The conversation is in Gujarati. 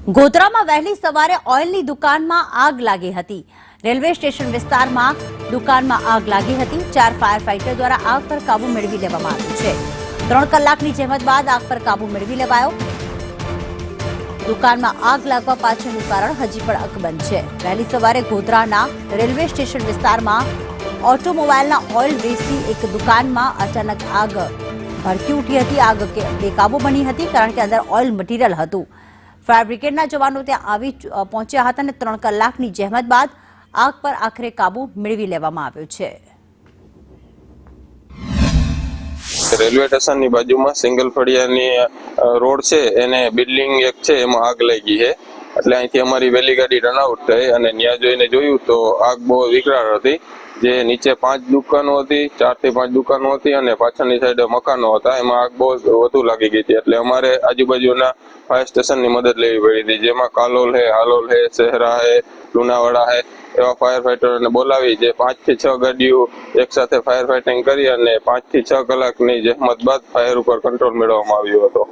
ગોધરામાં વહેલી સવારે ઓઇલની દુકાનમાં આગ લાગી હતી। રેલવે સ્ટેશન વિસ્તારમાં દુકાનમાં આગ લાગી હતી। 4 ફાયર ફાઇટર દ્વારા આગ પર કાબુ મેળવી લેવામાં આવ્યો છે। 3 કલાકની જહેમત બાદ આગ પર કાબુ મેળવી લેવાયો। દુકાનમાં આગ લાગવા પાછળનું કારણ હજી પણ અકબંધ છે। વહેલી સવારે ગોધરાના રેલવે સ્ટેશન વિસ્તારમાં ઓટોમોબાઈલના ઓઇલ વેચતી એક દુકાનમાં અચાનક આગ ભડકી ઉઠી હતી। આગ બેકાબુ બની હતી કારણ કે અંદર ઓઇલ મટીરિયલ હતું। ફાયર બ્રિગેડના જવાનો ત્યાં આવી પહોંચ્યા હતા અને 3 કલાકની જહેમત બાદ આગ પર આખરે કાબુ મેળવી લેવામાં આવ્યો છે। રેલવે સ્ટેશનની બાજુમાં સિંગલ ફળિયાની રોડ છે, એને બિલ્ડિંગ એક છે એમાં આગ લાગી છે। એટલે અહીંથી અમારી વહેલી ગાડી રનઆઉટ થઈ અને ત્યાં જોઈને જોયું તો આગ બહુ વિકરાળ હતી। જે નીચે 5 દુકાનો હતી, 4 થી 5 દુકાનો હતી અને પાછળની સાઈડે મકાનો હતા। એમાં આગ બહુ વધુ લાગી ગઈ હતી। એટલે અમારે આજુબાજુના ફાયર સ્ટેશનની મદદ લેવી પડી હતી, જેમાં કાલોલ હે, હાલોલ હે, શહેરા હે, લુણાવાડા હે એવા ફાયર ફાઈટરોને બોલાવી જે 5 થી 6 ગાડીઓ એક સાથે ફાયર ફાઇટિંગ કરી અને 5 થી 6 કલાકની જહેમત બાદ ફાયર ઉપર કંટ્રોલ મેળવવામાં આવ્યો હતો।